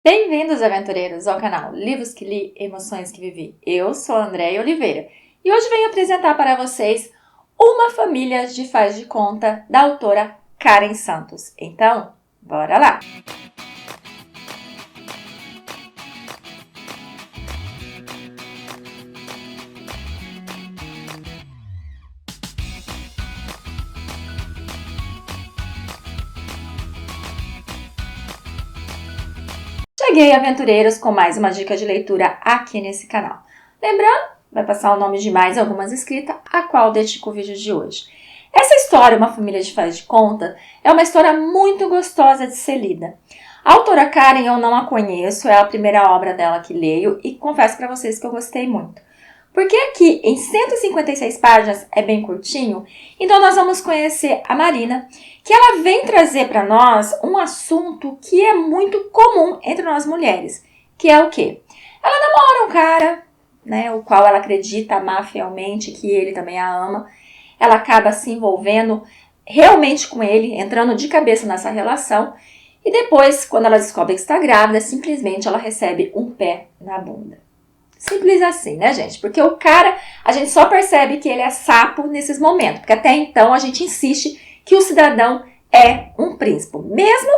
Bem-vindos, aventureiros, ao canal Livros que Li, Emoções que Vivi. Eu sou a Andréia Oliveira e hoje venho apresentar para vocês Uma Família de Faz de Conta, da autora Karen Santos. Então, bora lá! Cheguei, aventureiros, com mais uma dica de leitura aqui nesse canal. Lembrando, vai passar o nome de mais algumas escritas, a qual dedico o vídeo de hoje. Essa história, Uma Família de Faz de Conta, é uma história muito gostosa de ser lida. A autora Karen eu não a conheço, é a primeira obra dela que leio e confesso para vocês que eu gostei muito. Porque aqui, em 156 páginas, é bem curtinho, então nós vamos conhecer a Marina, que ela vem trazer para nós um assunto que é muito comum entre nós mulheres, que é o quê? Ela namora um cara, né, o qual ela acredita amar fielmente, que ele também a ama. Ela acaba se envolvendo realmente com ele, entrando de cabeça nessa relação, e depois, quando ela descobre que está grávida, simplesmente ela recebe um pé na bunda. Simples assim, né, gente? Porque o cara, a gente só percebe que ele é sapo nesses momentos. Porque até então a gente insiste que o cidadão é um príncipe. Mesmo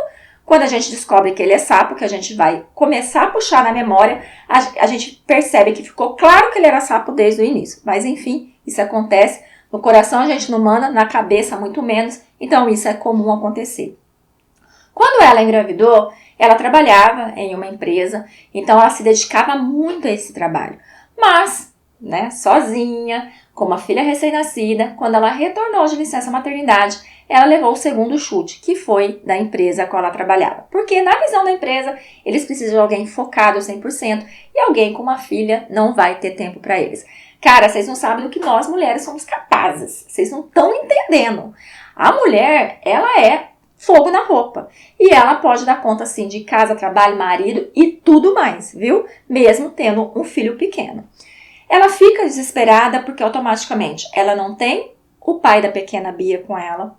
quando a gente descobre que ele é sapo, que a gente vai começar a puxar na memória, a gente percebe que ficou claro que ele era sapo desde o início. Mas enfim, isso acontece. No coração a gente não manda, na cabeça muito menos. Então isso é comum acontecer. Quando ela engravidou, ela trabalhava em uma empresa, então ela se dedicava muito a esse trabalho. Mas, né, sozinha, com uma filha recém-nascida, quando ela retornou de licença maternidade, ela levou o segundo chute, que foi da empresa a qual ela trabalhava. Porque na visão da empresa, eles precisam de alguém focado 100% e alguém com uma filha não vai ter tempo para eles. Cara, vocês não sabem do que nós mulheres somos capazes. Vocês não estão entendendo. A mulher, ela é fogo na roupa. E ela pode dar conta, assim, de casa, trabalho, marido e tudo mais, viu? Mesmo tendo um filho pequeno. Ela fica desesperada porque automaticamente ela não tem o pai da pequena Bia com ela.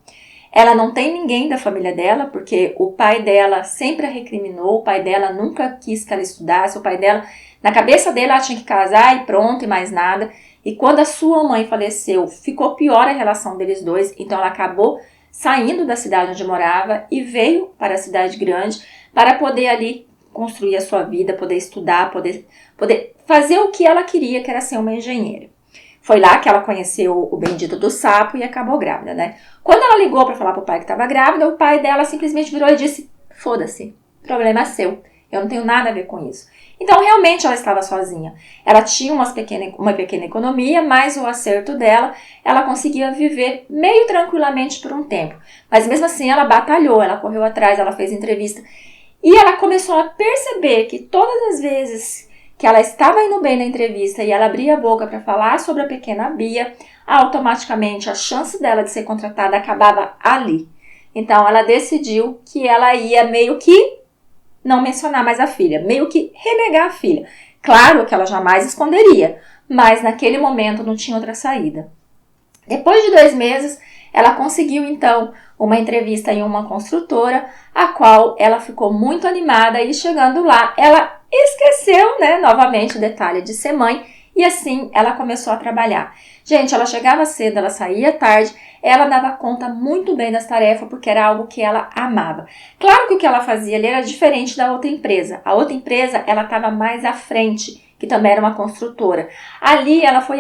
Ela não tem ninguém da família dela, porque o pai dela sempre a recriminou, o pai dela nunca quis que ela estudasse, o pai dela, na cabeça dele, ela tinha que casar e pronto, e mais nada. E quando a sua mãe faleceu, ficou pior a relação deles dois, então ela acabou saindo da cidade onde morava e veio para a cidade grande para poder ali construir a sua vida, poder estudar, poder fazer o que ela queria, que era ser uma engenheira. Foi lá que ela conheceu o bendito do sapo e acabou grávida, né? Quando ela ligou para falar pro pai que estava grávida, o pai dela simplesmente virou e disse: foda-se, problema é seu, eu não tenho nada a ver com isso. Então, realmente, ela estava sozinha. Ela tinha uma pequena economia, mas o acerto dela, ela conseguia viver meio tranquilamente por um tempo. Mas mesmo assim, ela batalhou, ela correu atrás, ela fez entrevista. E ela começou a perceber que todas as vezes que ela estava indo bem na entrevista e ela abria a boca para falar sobre a pequena Bia, automaticamente a chance dela de ser contratada acabava ali. Então, ela decidiu que ela ia meio que não mencionar mais a filha, meio que renegar a filha. Claro que ela jamais esconderia, mas naquele momento não tinha outra saída. Depois de 2 meses, ela conseguiu então uma entrevista em uma construtora, a qual ela ficou muito animada e chegando lá, ela esqueceu, né, novamente o detalhe de ser mãe e assim ela começou a trabalhar. Gente, ela chegava cedo, ela saía tarde, ela dava conta muito bem das tarefas porque era algo que ela amava. Claro que o que ela fazia ali era diferente da outra empresa. A outra empresa, ela estava mais à frente, que também era uma construtora. Ali ela foi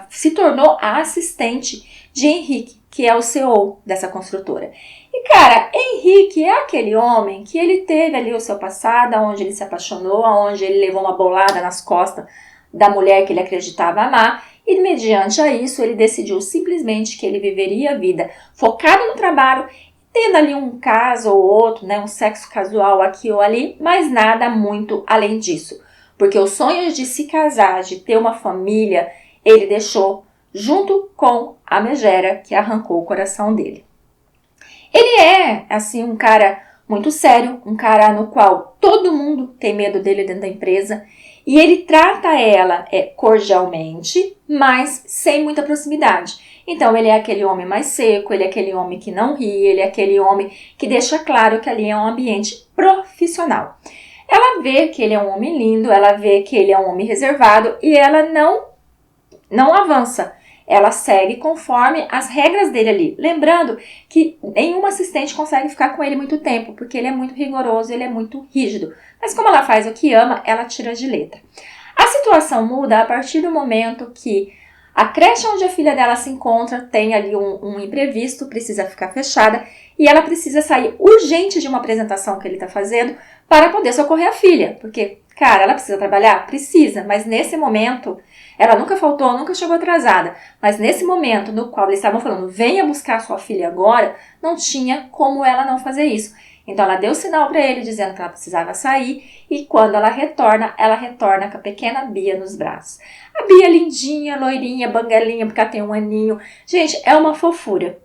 se tornou a assistente de Henrique, que é o CEO dessa construtora. E cara, Henrique é aquele homem que ele teve ali o seu passado, onde ele se apaixonou, onde ele levou uma bolada nas costas da mulher que ele acreditava amar, e mediante a isso ele decidiu simplesmente que ele viveria a vida focado no trabalho, tendo ali um caso ou outro, né, um sexo casual aqui ou ali, mas nada muito além disso. Porque o sonho de se casar, de ter uma família, ele deixou junto com a megera que arrancou o coração dele. Ele é, assim, um cara muito sério, um cara no qual todo mundo tem medo dele dentro da empresa. E ele trata ela cordialmente, mas sem muita proximidade. Então, ele é aquele homem mais seco, ele é aquele homem que não ri, ele é aquele homem que deixa claro que ali é um ambiente profissional. Ela vê que ele é um homem lindo, ela vê que ele é um homem reservado e ela não avança. Ela segue conforme as regras dele ali. Lembrando que nenhum assistente consegue ficar com ele muito tempo, porque ele é muito rigoroso, ele é muito rígido. Mas como ela faz o que ama, ela tira de letra. A situação muda a partir do momento que a creche onde a filha dela se encontra tem ali um imprevisto, precisa ficar fechada e ela precisa sair urgente de uma apresentação que ele está fazendo para poder socorrer a filha. Porque, cara, ela precisa trabalhar? Precisa, mas nesse momento, ela nunca faltou, nunca chegou atrasada. Mas nesse momento no qual eles estavam falando, venha buscar sua filha agora, não tinha como ela não fazer isso. Então ela deu sinal para ele dizendo que ela precisava sair e quando ela retorna com a pequena Bia nos braços. A Bia lindinha, loirinha, banguelinha, porque ela tem um aninho. Gente, é uma fofura.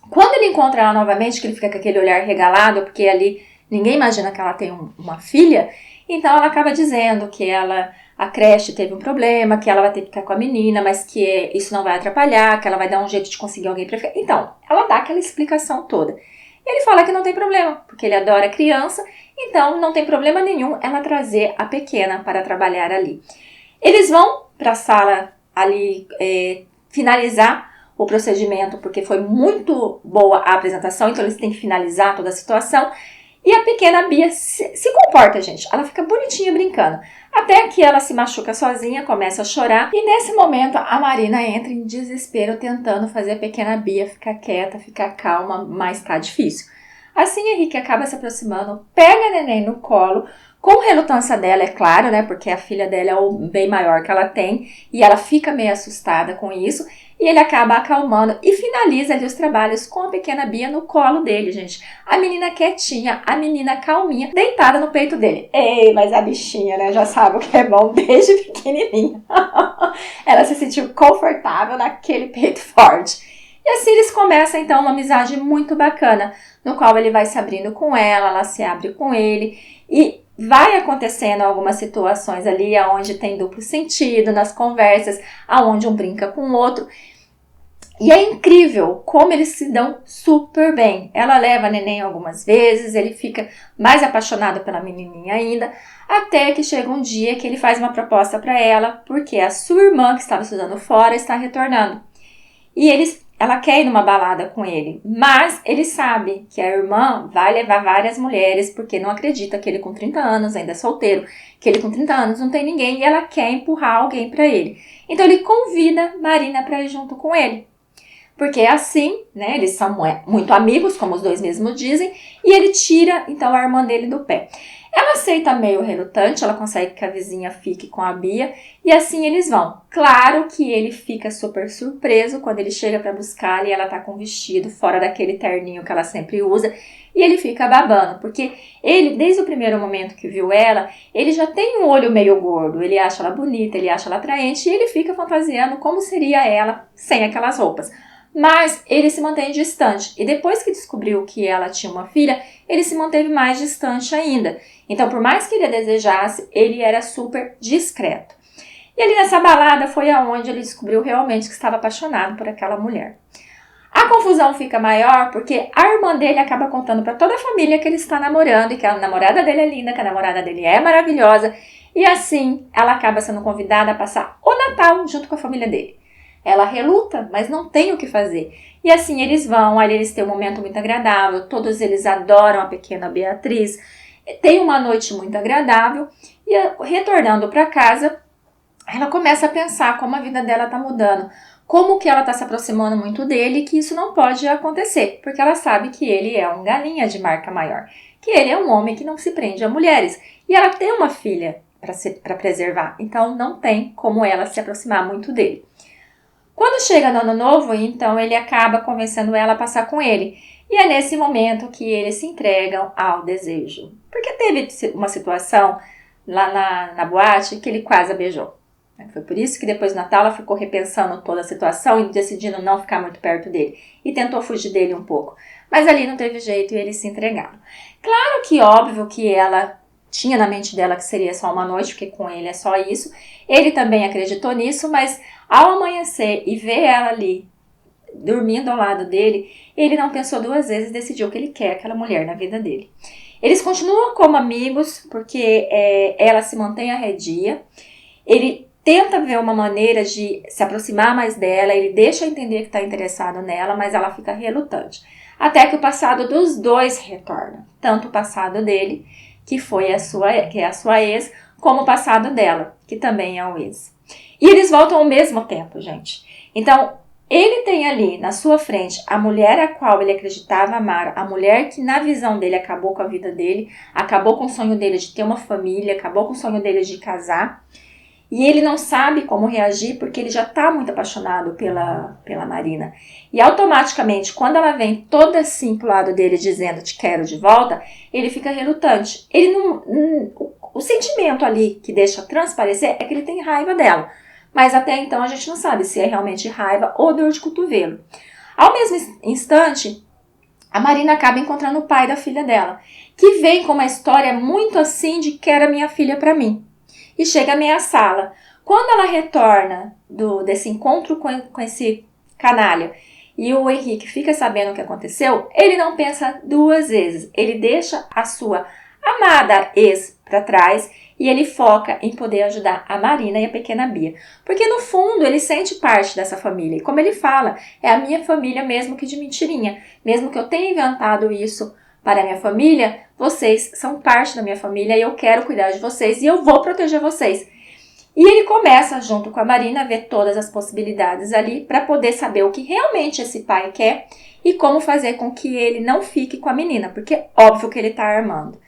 Quando ele encontra ela novamente, que ele fica com aquele olhar regalado, porque ali ninguém imagina que ela tem uma filha, então ela acaba dizendo que a creche teve um problema, que ela vai ter que ficar com a menina, mas que isso não vai atrapalhar, que ela vai dar um jeito de conseguir alguém para ficar. Então, ela dá aquela explicação toda. Ele fala que não tem problema, porque ele adora criança, então não tem problema nenhum ela trazer a pequena para trabalhar ali. Eles vão para a sala ali finalizar o procedimento, porque foi muito boa a apresentação, então eles têm que finalizar toda a situação. E a pequena Bia se comporta, gente. Ela fica bonitinha brincando. Até que ela se machuca sozinha, começa a chorar. E nesse momento a Marina entra em desespero tentando fazer a pequena Bia ficar quieta, ficar calma, mas tá difícil. Assim Henrique acaba se aproximando, pega a neném no colo, com relutância dela, é claro, né? Porque a filha dela é o bem maior que ela tem. E ela fica meio assustada com isso. E ele acaba acalmando e finaliza ali os trabalhos com a pequena Bia no colo dele, gente. A menina quietinha, a menina calminha, deitada no peito dele. Ei, mas a bichinha, né, já sabe o que é bom desde pequenininha. Ela se sentiu confortável naquele peito forte. E assim eles começam, então, uma amizade muito bacana, no qual ele vai se abrindo com ela se abre com ele e vai acontecendo algumas situações ali onde tem duplo sentido nas conversas, aonde um brinca com o outro. E é incrível como eles se dão super bem. Ela leva a neném algumas vezes, ele fica mais apaixonado pela menininha ainda, até que chega um dia que ele faz uma proposta para ela, porque a sua irmã, que estava estudando fora, está retornando. E ela quer ir numa balada com ele, mas ele sabe que a irmã vai levar várias mulheres, porque não acredita que ele com 30 anos ainda é solteiro, que ele com 30 anos não tem ninguém e ela quer empurrar alguém para ele. Então ele convida Marina para ir junto com ele. Porque é assim, né, eles são muito amigos, como os dois mesmos dizem, e ele tira, então, a irmã dele do pé. Ela aceita meio relutante, ela consegue que a vizinha fique com a Bia, e assim eles vão. Claro que ele fica super surpreso quando ele chega para buscar e ela tá com um vestido fora daquele terninho que ela sempre usa, e ele fica babando, porque ele, desde o primeiro momento que viu ela, ele já tem um olho meio gordo, ele acha ela bonita, ele acha ela atraente, e ele fica fantasiando como seria ela sem aquelas roupas. Mas ele se mantém distante. E depois que descobriu que ela tinha uma filha, ele se manteve mais distante ainda. Então, por mais que ele a desejasse, ele era super discreto. E ali nessa balada foi aonde ele descobriu realmente que estava apaixonado por aquela mulher. A confusão fica maior porque a irmã dele acaba contando para toda a família que ele está namorando e que a namorada dele é linda, que a namorada dele é maravilhosa. E assim, ela acaba sendo convidada a passar o Natal junto com a família dele. Ela reluta, mas não tem o que fazer. E assim eles vão, ali eles têm um momento muito agradável, todos eles adoram a pequena Beatriz, tem uma noite muito agradável e retornando para casa, ela começa a pensar como a vida dela está mudando, como que ela está se aproximando muito dele e que isso não pode acontecer, porque ela sabe que ele é um galinha de marca maior, que ele é um homem que não se prende a mulheres e ela tem uma filha para preservar, então não tem como ela se aproximar muito dele. Quando chega no ano novo, então ele acaba convencendo ela a passar com ele. E é nesse momento que eles se entregam ao desejo. Porque teve uma situação lá na boate que ele quase a beijou. Foi por isso que depois do Natal ela ficou repensando toda a situação e decidindo não ficar muito perto dele. E tentou fugir dele um pouco. Mas ali não teve jeito e eles se entregaram. Claro que óbvio que ela tinha na mente dela que seria só uma noite, porque com ele é só isso. Ele também acreditou nisso, mas ao amanhecer e ver ela ali, dormindo ao lado dele, ele não pensou duas vezes e decidiu que ele quer aquela mulher na vida dele. Eles continuam como amigos, porque ela se mantém arredia. Ele tenta ver uma maneira de se aproximar mais dela, ele deixa entender que está interessado nela, mas ela fica relutante. Até que o passado dos dois retorna. Tanto o passado dele, que é a sua ex, como o passado dela, que também é o ex. E eles voltam ao mesmo tempo, gente. Então, ele tem ali na sua frente a mulher a qual ele acreditava amar, a mulher que na visão dele acabou com a vida dele, acabou com o sonho dele de ter uma família, acabou com o sonho dele de casar. E ele não sabe como reagir porque ele já está muito apaixonado pela Marina. E automaticamente, quando ela vem toda assim pro lado dele dizendo te quero de volta, ele fica relutante. Ele não, o sentimento ali que deixa transparecer é que ele tem raiva dela. Mas até então a gente não sabe se é realmente raiva ou dor de cotovelo. Ao mesmo instante, a Marina acaba encontrando o pai da filha dela, que vem com uma história muito assim de quer a minha filha para mim. E chega a ameaçá-la. Quando ela retorna desse encontro com esse canalha e o Henrique fica sabendo o que aconteceu, ele não pensa duas vezes. Ele deixa a sua amada ex para trás e ele foca em poder ajudar a Marina e a pequena Bia. Porque no fundo ele sente parte dessa família. E como ele fala, é a minha família mesmo que de mentirinha. Mesmo que eu tenha inventado isso para a minha família, vocês são parte da minha família e eu quero cuidar de vocês e eu vou proteger vocês. E ele começa, junto com a Marina, a ver todas as possibilidades ali para poder saber o que realmente esse pai quer e como fazer com que ele não fique com a menina, porque óbvio que ele está armando.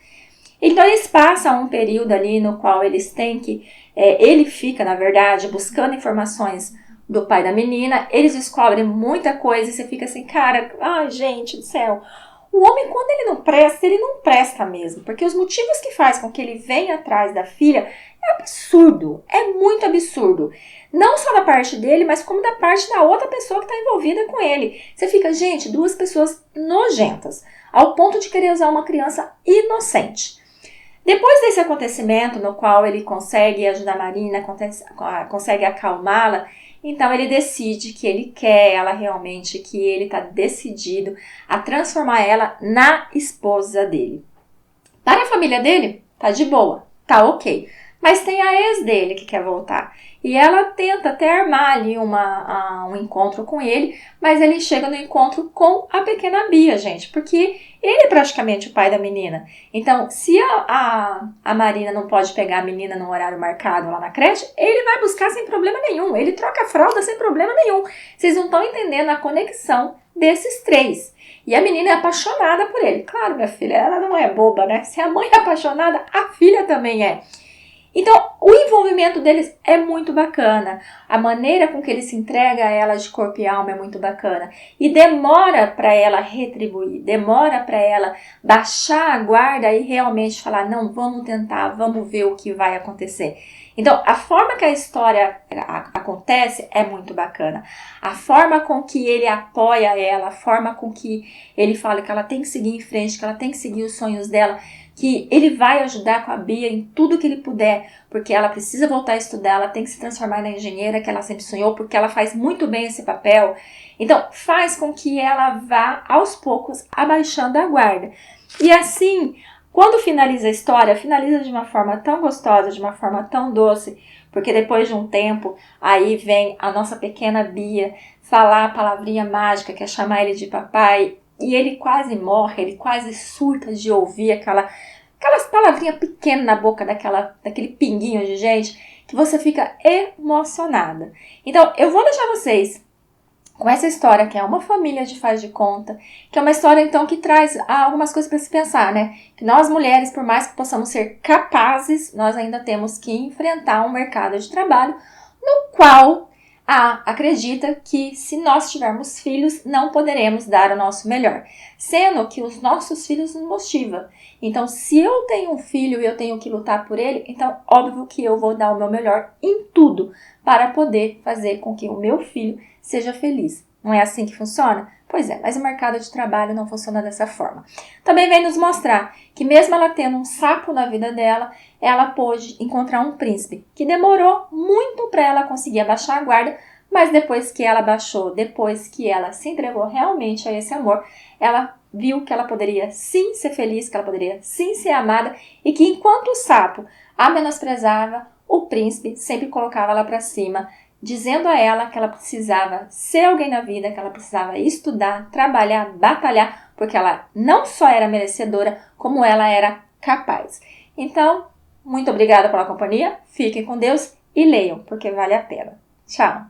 Então eles passam um período ali no qual eles têm que... ele fica, na verdade, buscando informações do pai da menina, eles descobrem muita coisa e você fica assim, cara, ai gente do céu... O homem, quando ele não presta mesmo. Porque os motivos que faz com que ele venha atrás da filha é absurdo. É muito absurdo. Não só da parte dele, mas como da parte da outra pessoa que está envolvida com ele. Você fica, gente, duas pessoas nojentas. Ao ponto de querer usar uma criança inocente. Depois desse acontecimento, no qual ele consegue ajudar a Marina, consegue acalmá-la, então ele decide que ele quer ela realmente, que ele está decidido a transformar ela na esposa dele. Para a família dele, tá de boa, tá ok. Mas tem a ex dele que quer voltar. E ela tenta até armar ali um encontro com ele, mas ele chega no encontro com a pequena Bia, gente, porque ele é praticamente o pai da menina. Então, se a Marina não pode pegar a menina no horário marcado lá na creche, ele vai buscar sem problema nenhum. Ele troca a fralda sem problema nenhum. Vocês não estão entendendo a conexão desses três. E a menina é apaixonada por ele. Claro, minha filha, ela não é boba, né? Se a mãe é apaixonada, a filha também é. Então, o envolvimento deles é muito bacana. A maneira com que ele se entrega a ela de corpo e alma é muito bacana. E demora para ela retribuir, demora para ela baixar a guarda e realmente falar, não, vamos tentar, vamos ver o que vai acontecer. Então, a forma que a história acontece é muito bacana. A forma com que ele apoia ela, a forma com que ele fala que ela tem que seguir em frente, que ela tem que seguir os sonhos dela, que ele vai ajudar com a Bia em tudo que ele puder, porque ela precisa voltar a estudar, ela tem que se transformar na engenheira que ela sempre sonhou, porque ela faz muito bem esse papel. Então, faz com que ela vá, aos poucos, abaixando a guarda. E assim, quando finaliza a história, finaliza de uma forma tão gostosa, de uma forma tão doce, porque depois de um tempo, aí vem a nossa pequena Bia falar a palavrinha mágica, que é chamar ele de papai, e ele quase morre, ele quase surta de ouvir aquelas palavrinhas pequenas na boca daquele pinguinho de gente, que você fica emocionada. Então, eu vou deixar vocês com essa história, que é uma família de faz de conta, que é uma história, então, que traz algumas coisas para se pensar, né? Que nós, mulheres, por mais que possamos ser capazes, nós ainda temos que enfrentar um mercado de trabalho no qual acredita que se nós tivermos filhos, não poderemos dar o nosso melhor. Sendo que os nossos filhos nos motivam. Então, se eu tenho um filho e eu tenho que lutar por ele, então óbvio que eu vou dar o meu melhor em tudo para poder fazer com que o meu filho seja feliz. Não é assim que funciona? Pois é, mas o mercado de trabalho não funciona dessa forma. Também vem nos mostrar que mesmo ela tendo um sapo na vida dela, ela pôde encontrar um príncipe, que demorou muito para ela conseguir abaixar a guarda, mas depois que ela baixou, depois que ela se entregou realmente a esse amor, ela viu que ela poderia sim ser feliz, que ela poderia sim ser amada e que enquanto o sapo a menosprezava, o príncipe sempre colocava ela para cima, dizendo a ela que ela precisava ser alguém na vida, que ela precisava estudar, trabalhar, batalhar, porque ela não só era merecedora, como ela era capaz. Então, muito obrigada pela companhia, fiquem com Deus e leiam, porque vale a pena. Tchau!